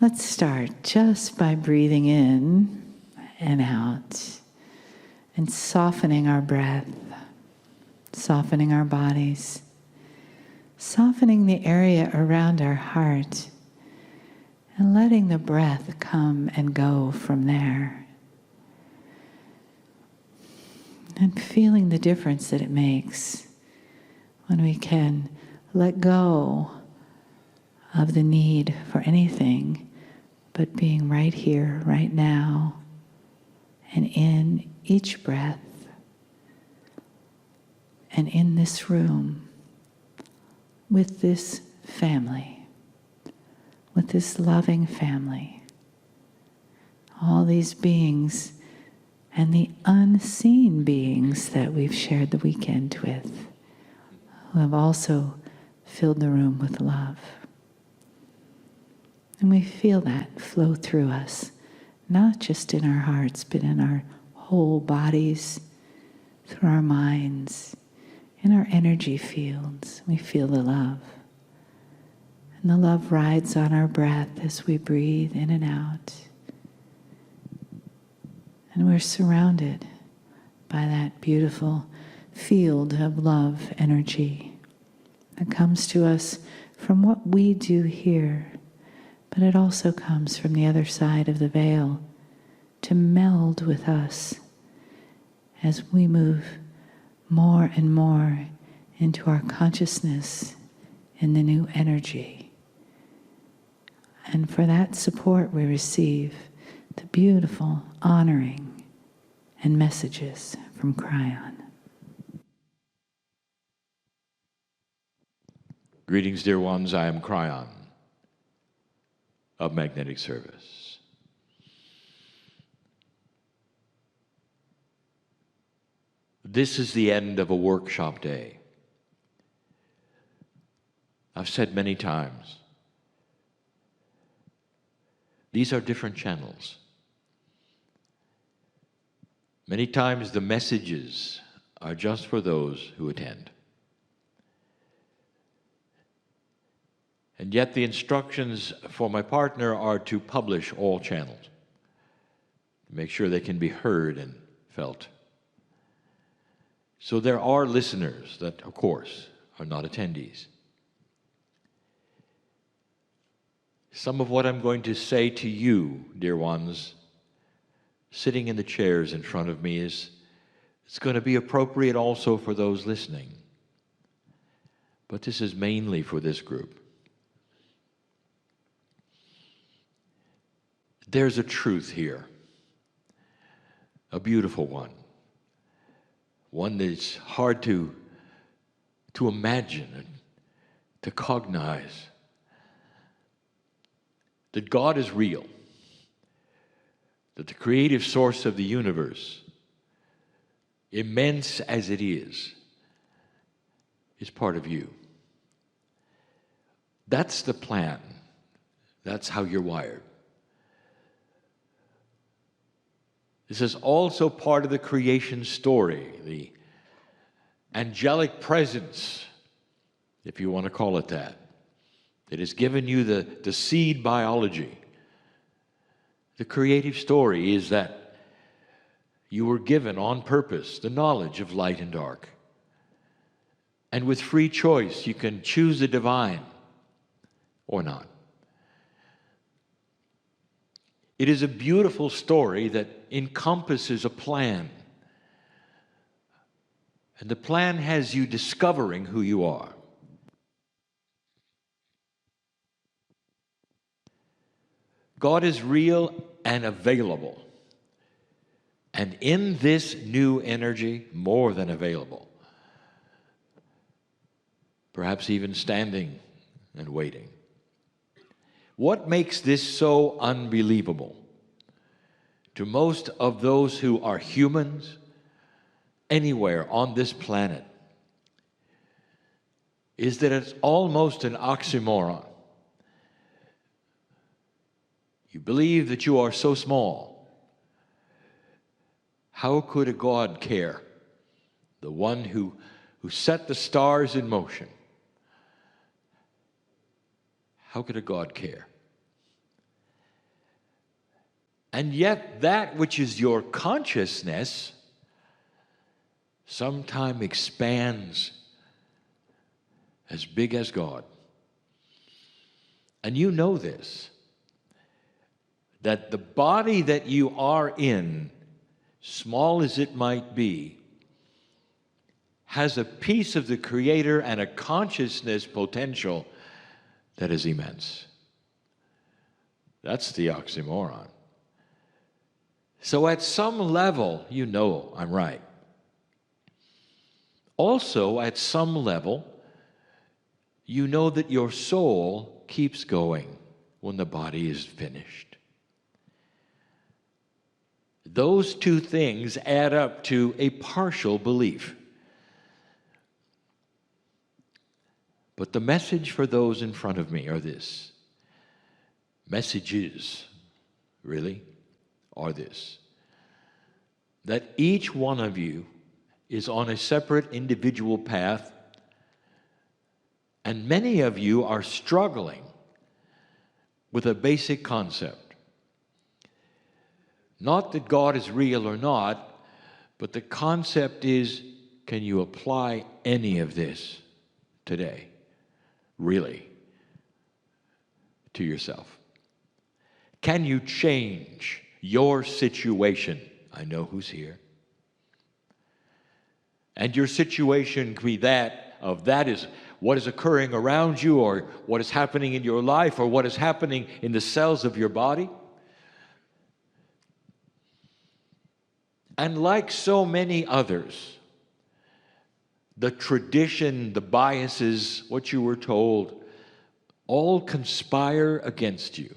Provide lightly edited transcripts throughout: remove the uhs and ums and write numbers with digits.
Let's start just by breathing in and out and softening our breath, softening our bodies, softening the area around our heart, and letting the breath come and go from there. And feeling the difference that it makes when we can let go of the need for anything but being right here, right now, and in each breath, and in this room, with this family, with this loving family, all these beings and the unseen beings that we've shared the weekend with, who have also filled the room with love. And we feel that flow through us, not just in our hearts, but in our whole bodies, through our minds, in our energy fields. We feel the love. And the love rides on our breath as we breathe in and out. And we're surrounded by that beautiful field of love energy that comes to us from what we do here, but it also comes from the other side of the veil to meld with us as we move more and more into our consciousness in the new energy. And for that support we receive the beautiful honoring and messages from Kryon. Greetings, dear ones. I am Kryon of Magnetic Service. This is the end of a workshop day. I've said many times, these are different channels. Many times the messages are just for those who attend. And yet the instructions for my partner are to publish all channels, to make sure they can be heard and felt. So there are listeners that, of course, are not attendees. Some of what I'm going to say to you, dear ones, sitting in the chairs in front of me, it's going to be appropriate also for those listening. But this is mainly for this group. There's a truth here, a beautiful one that's hard to imagine and to cognize, that God is real, that the creative source of the universe, immense as it is part of you. That's the plan. That's how you're wired. This is also part of the creation story, the angelic presence, if you want to call it that. It has given you the seed biology. The creative story is that you were given on purpose the knowledge of light and dark. And with free choice, you can choose the divine or not. It is a beautiful story that encompasses a plan. And the plan has you discovering who you are. God is real and available. And in this new energy, more than available. Perhaps even standing and waiting. What makes this so unbelievable to most of those who are humans anywhere on this planet is that it's almost an oxymoron. You believe that you are so small. How could a God care? The one who set the stars in motion. How could a God care? And yet that which is your consciousness sometimes expands as big as God. And you know this, that the body that you are in, small as it might be, has a piece of the Creator and a consciousness potential that is immense. That's the oxymoron. So at some level, you know I'm right. Also, at some level, you know that your soul keeps going when the body is finished. Those two things add up to a partial belief. But the message for those in front of me are this. Messages, really, are this. That each one of you is on a separate individual path, and many of you are struggling with a basic concept. Not that God is real or not, but the concept is, can you apply any of this today, really, to yourself? Can you change your situation? I know who's here. And your situation can be that is what is occurring around you, or what is happening in your life, or what is happening in the cells of your body. And like so many others, the tradition, the biases, what you were told, all conspire against you.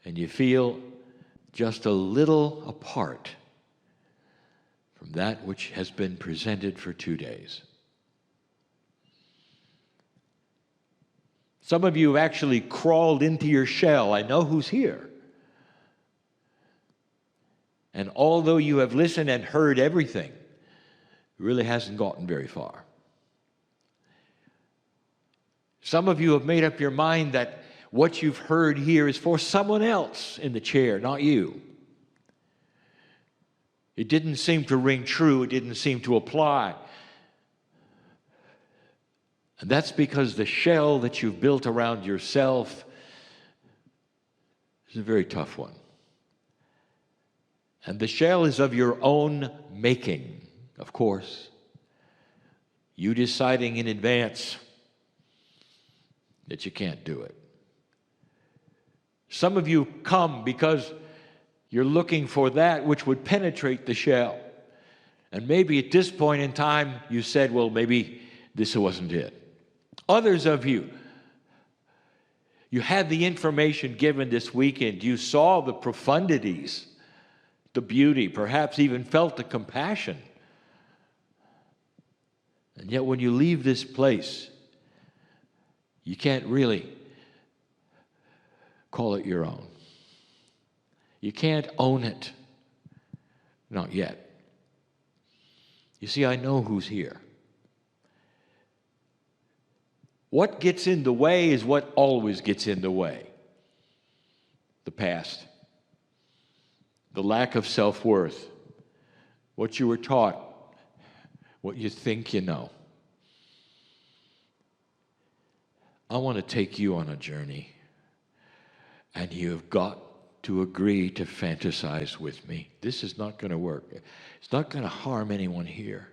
And you feel just a little apart from that which has been presented for 2 days. Some of you have actually crawled into your shell. I know who's here. And although you have listened and heard everything, it really hasn't gotten very far. Some of you have made up your mind that what you've heard here is for someone else in the chair, not you. It didn't seem to ring true. It didn't seem to apply. And that's because the shell that you've built around yourself is a very tough one. And the shell is of your own making, of course. You deciding in advance that you can't do it. Some of you come because you're looking for that which would penetrate the shell. And maybe at this point in time, you said, well, maybe this wasn't it. Others of you, you had the information given this weekend. You saw the profundities, the beauty, perhaps even felt the compassion. And yet when you leave this place, you can't really call it your own. You can't own it. Not yet. You see, I know who's here. What gets in the way is what always gets in the way. The past. The lack of self-worth. What you were taught. What you think you know. I want to take you on a journey. And you've got to agree to fantasize with me. This is not going to work. It's not going to harm anyone here.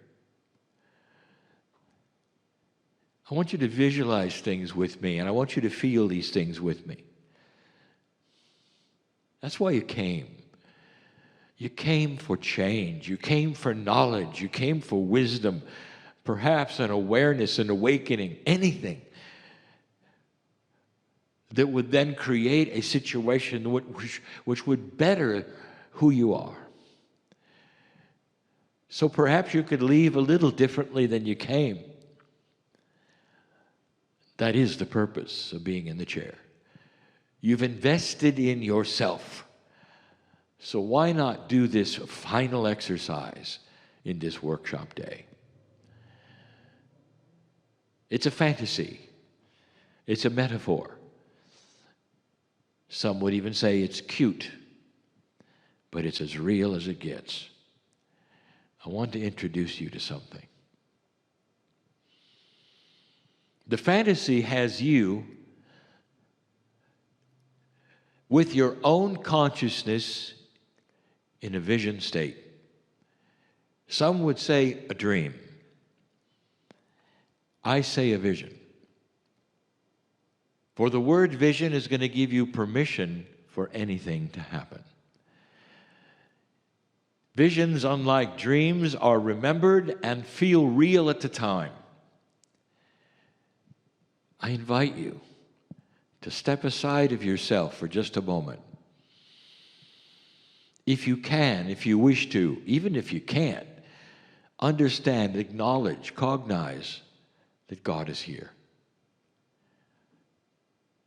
I want you to visualize things with me, and I want you to feel these things with me. That's why you came. You came for change. You came for knowledge. You came for wisdom, perhaps an awareness, an awakening, anything that would then create a situation which would better who you are. So perhaps you could leave a little differently than you came. That is the purpose of being in the chair. You've invested in yourself. So why not do this final exercise in this workshop day? It's a fantasy. It's a metaphor. Some would even say it's cute. but it's as real as it gets. I want to introduce you to something. The fantasy has you with your own consciousness in a vision state. Some would say a dream. I say a vision. For the word vision is going to give you permission for anything to happen. Visions, unlike dreams, are remembered and feel real at the time. I invite you to step aside of yourself for just a moment. If you can, if you wish to, even if you can't, understand, acknowledge, cognize that God is here.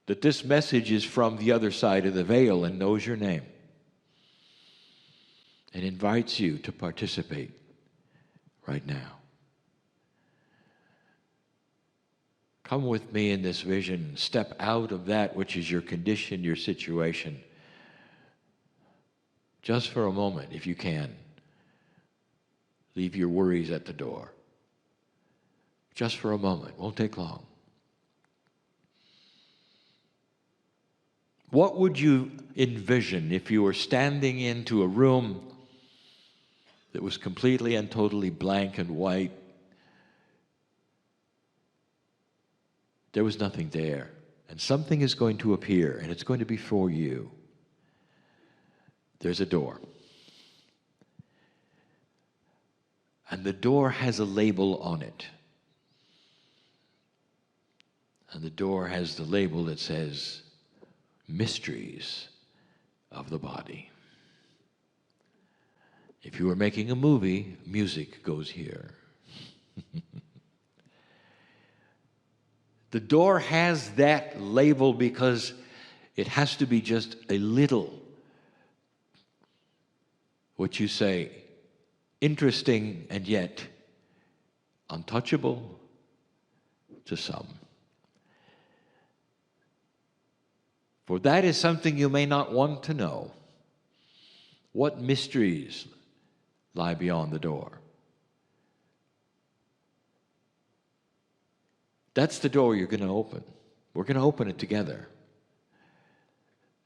That this message is from the other side of the veil and knows your name and invites you to participate right now. Come with me in this vision. Step out of that which is your condition, your situation. Just for a moment, if you can. Leave your worries at the door. Just for a moment. Won't take long. What would you envision if you were standing into a room that was completely and totally blank and white? There was nothing there. And something is going to appear, and it's going to be for you. There's a door. And the door has a label on it. And the door has the label that says, Mysteries of the Body. If you were making a movie, music goes here. The door has that label because it has to be just a little, what you say, interesting and yet untouchable to some. For that is something you may not want to know. What mysteries lie beyond the door? That's the door you're going to open. We're going to open it together.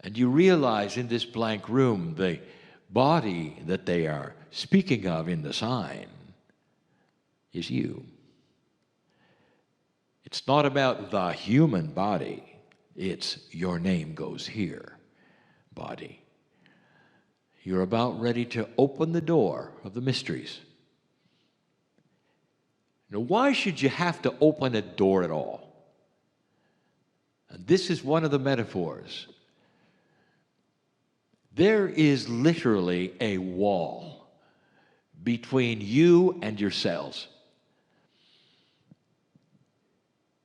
And you realize in this blank room, the body that they are speaking of in the sign is you. It's not about the human body. It's your name goes here, body. You're about ready to open the door of the mysteries. Now, why should you have to open a door at all? And this is one of the metaphors. There is literally a wall between you and your cells.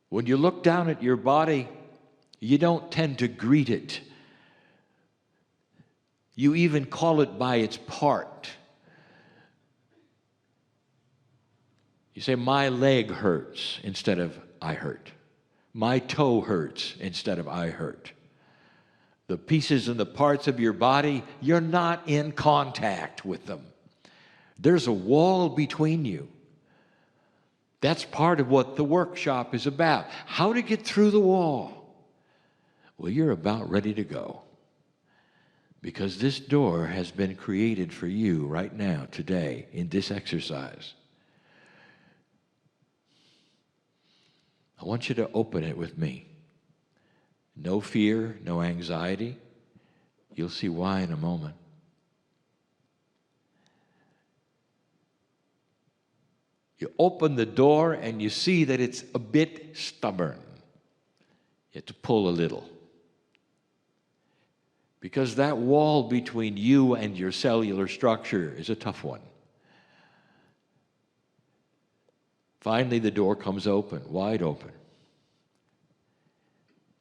When you look down at your body, you don't tend to greet it. You even call it by its part. You say, my leg hurts instead of I hurt. My toe hurts instead of I hurt. The pieces and the parts of your body, you're not in contact with them. There's a wall between you. That's part of what the workshop is about. How to get through the wall. Well, you're about ready to go. Because this door has been created for you right now, today, in this exercise. I want you to open it with me. No fear, no anxiety. You'll see why in a moment. You open the door and you see that it's a bit stubborn. You have to pull a little. Because that wall between you and your cellular structure is a tough one. Finally, the door comes open, wide open.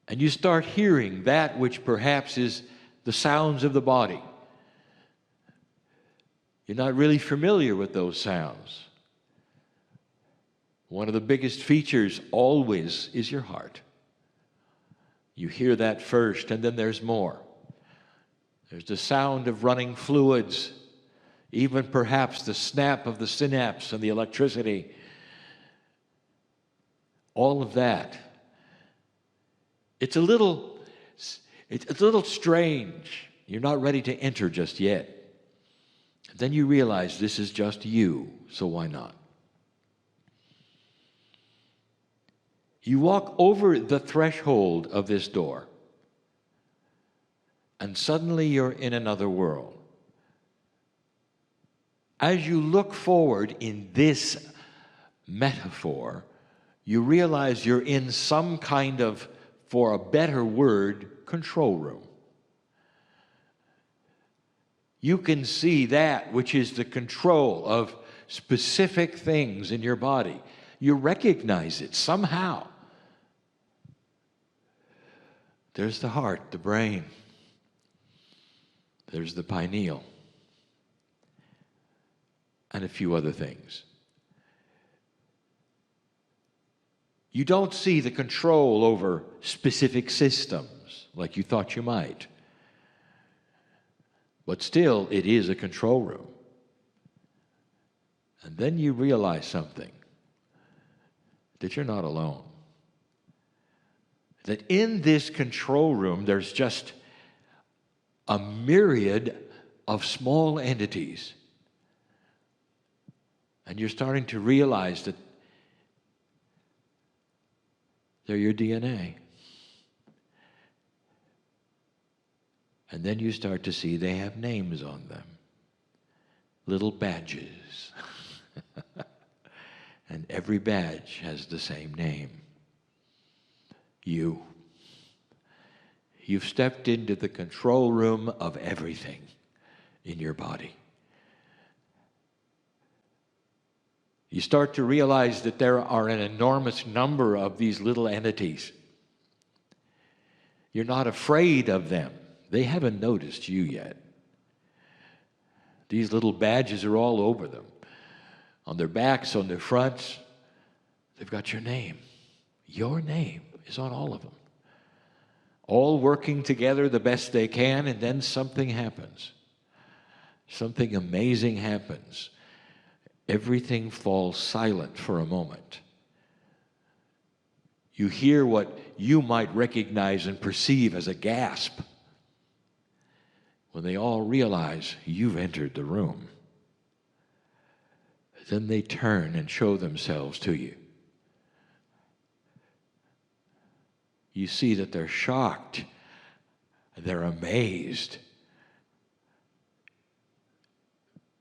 And you start hearing that which perhaps is the sounds of the body. You're not really familiar with those sounds. One of the biggest features always is your heart. You hear that first, and then there's more. There's the sound of running fluids, even perhaps the snap of the synapse and the electricity. All of that. It's a little strange. You're not ready to enter just yet. Then you realize this is just you, so why not? You walk over the threshold of this door, and suddenly you're in another world. As you look forward in this metaphor, you realize you're in some kind of, for a better word, control room. You can see that which is the control of specific things in your body. You recognize it somehow. There's the heart, the brain. There's the pineal. And a few other things. You don't see the control over specific systems like you thought you might. But still, it is a control room. And then you realize something, that you're not alone. That in this control room, there's just a myriad of small entities. And you're starting to realize that they're your DNA. And then you start to see they have names on them. Little badges. And every badge has the same name. You. You've stepped into the control room of everything in your body. You start to realize that there are an enormous number of these little entities. You're not afraid of them. They haven't noticed you yet. These little badges are all over them. On their backs, on their fronts, they've got your name. Your name is on all of them. All working together the best they can, and then something happens. Something amazing happens. Everything falls silent for a moment. You hear what you might recognize and perceive as a gasp when they all realize you've entered the room. Then they turn and show themselves to you. You see that they're shocked, they're amazed.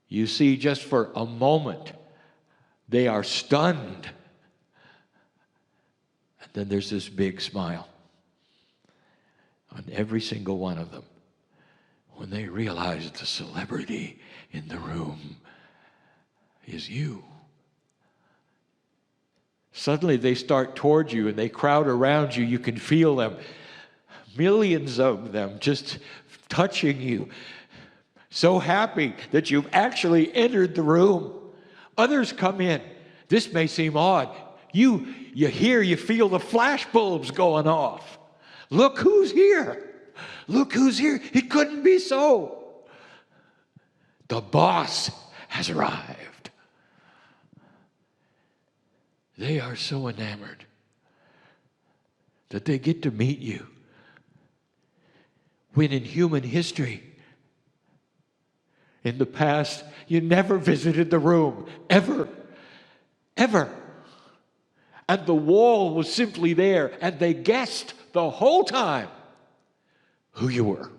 You see just for a moment, they are stunned. And then there's this big smile on every single one of them when they realize the celebrity in the room is you. Suddenly they start towards you and they crowd around you. You can feel them, millions of them just touching you. So happy that you've actually entered the room. Others come in. This may seem odd. You hear, you feel the flash bulbs going off. Look who's here. Look who's here. It couldn't be so. The boss has arrived. They are so enamored that they get to meet you. When in human history, in the past, you never visited the room, ever, ever. And the wall was simply there, and they guessed the whole time who you were.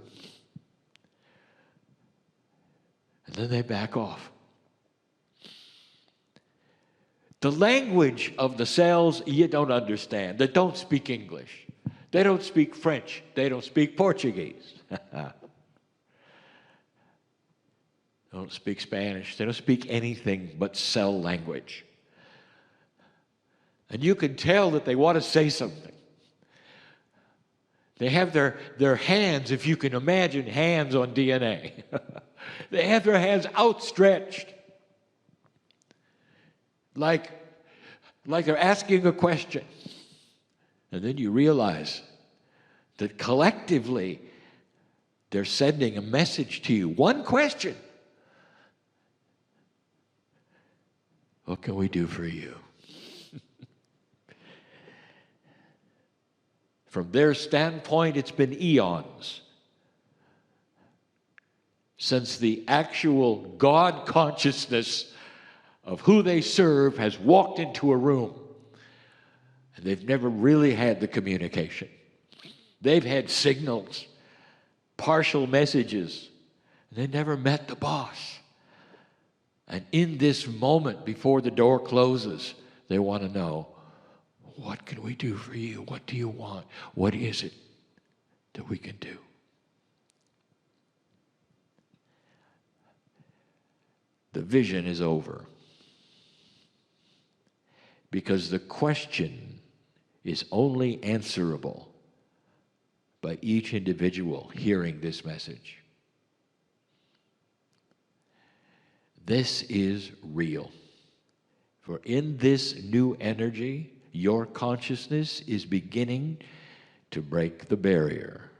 And then they back off. The language of the cells you don't understand. They don't speak English. They don't speak French. They don't speak Portuguese. They don't speak Spanish. They don't speak anything but cell language. And you can tell that they want to say something. They have their hands, if you can imagine hands on DNA. They have their hands outstretched. Like they're asking a question. And then you realize that collectively, They're sending a message to you. One question. What can we do for you? From their standpoint, it's been eons since the actual God consciousness of who they serve has walked into a room. And they've never really had the communication. They've had signals, partial messages. They never met the boss. And in this moment before the door closes, they want to know, what can we do for you? What do you want? What is it that we can do? The vision is over. Because the question is only answerable by each individual hearing this message. This is real. For in this new energy, your consciousness is beginning to break the barrier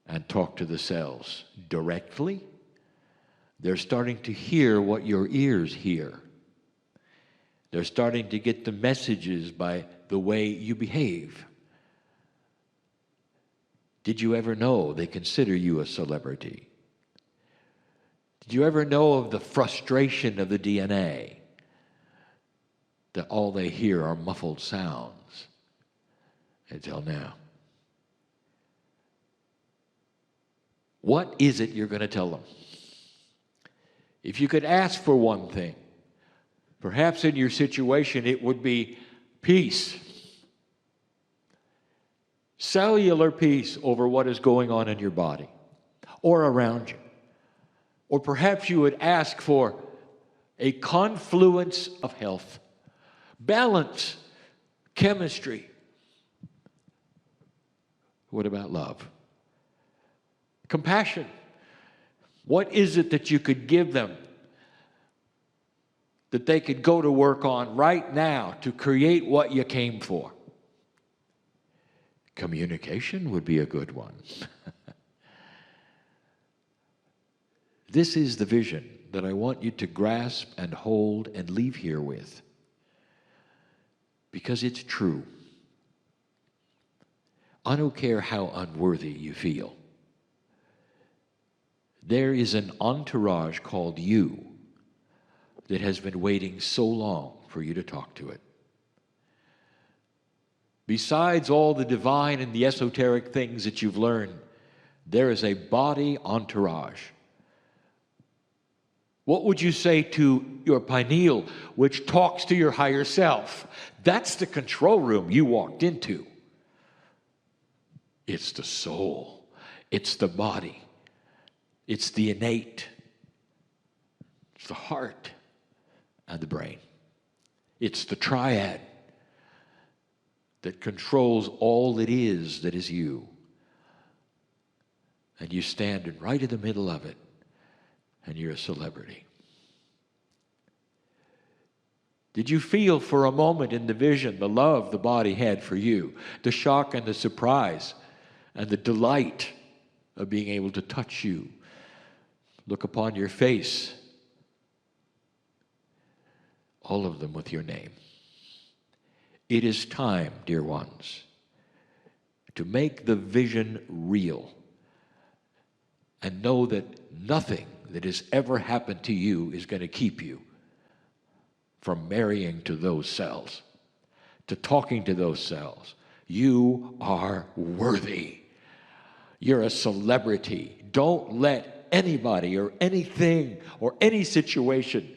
and talk to the cells directly. They're starting to hear what your ears hear. They're starting to get the messages by the way you behave. Did you ever know they consider you a celebrity? Did you ever know of the frustration of the DNA? That all they hear are muffled sounds until now. What is it you're going to tell them? If you could ask for one thing, perhaps in your situation it would be peace. Cellular peace over what is going on in your body or around you. Or perhaps you would ask for a confluence of health, balance, chemistry. What about love? Compassion. What is it that you could give them that they could go to work on right now to create what you came for? Communication would be a good one. This is the vision that I want you to grasp and hold and leave here with. Because it's true. I don't care how unworthy you feel. There is an entourage called you that has been waiting so long for you to talk to it. Besides all the divine and the esoteric things that you've learned, there is a body entourage. What would you say to your pineal, which talks to your higher self? That's the control room you walked into. It's the soul. It's the body. It's the innate. It's the heart and the brain. It's the triad that controls all that is you. And you stand right in the middle of it, and you're a celebrity. Did you feel for a moment in the vision the love the body had for you, the shock and the surprise and the delight of being able to touch you, look upon your face, all of them with your name? It is time, dear ones, to make the vision real and know that nothing that has ever happened to you is going to keep you from marrying to those cells, to talking to those cells. You are worthy. You're a celebrity. Don't let anybody or anything or any situation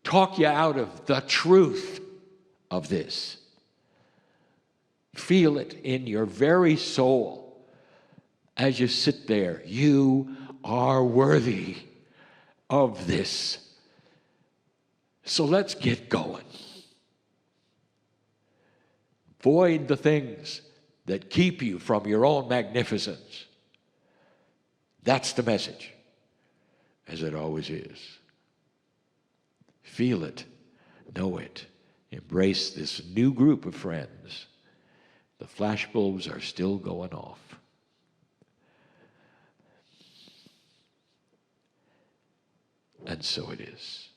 talk you out of the truth of this. Feel it in your very soul as you sit there. You are worthy of this. So let's get going. Void the things that keep you from your own magnificence. That's the message, as it always is. Feel it, know it, embrace this new group of friends. The flashbulbs are still going off. And so it is.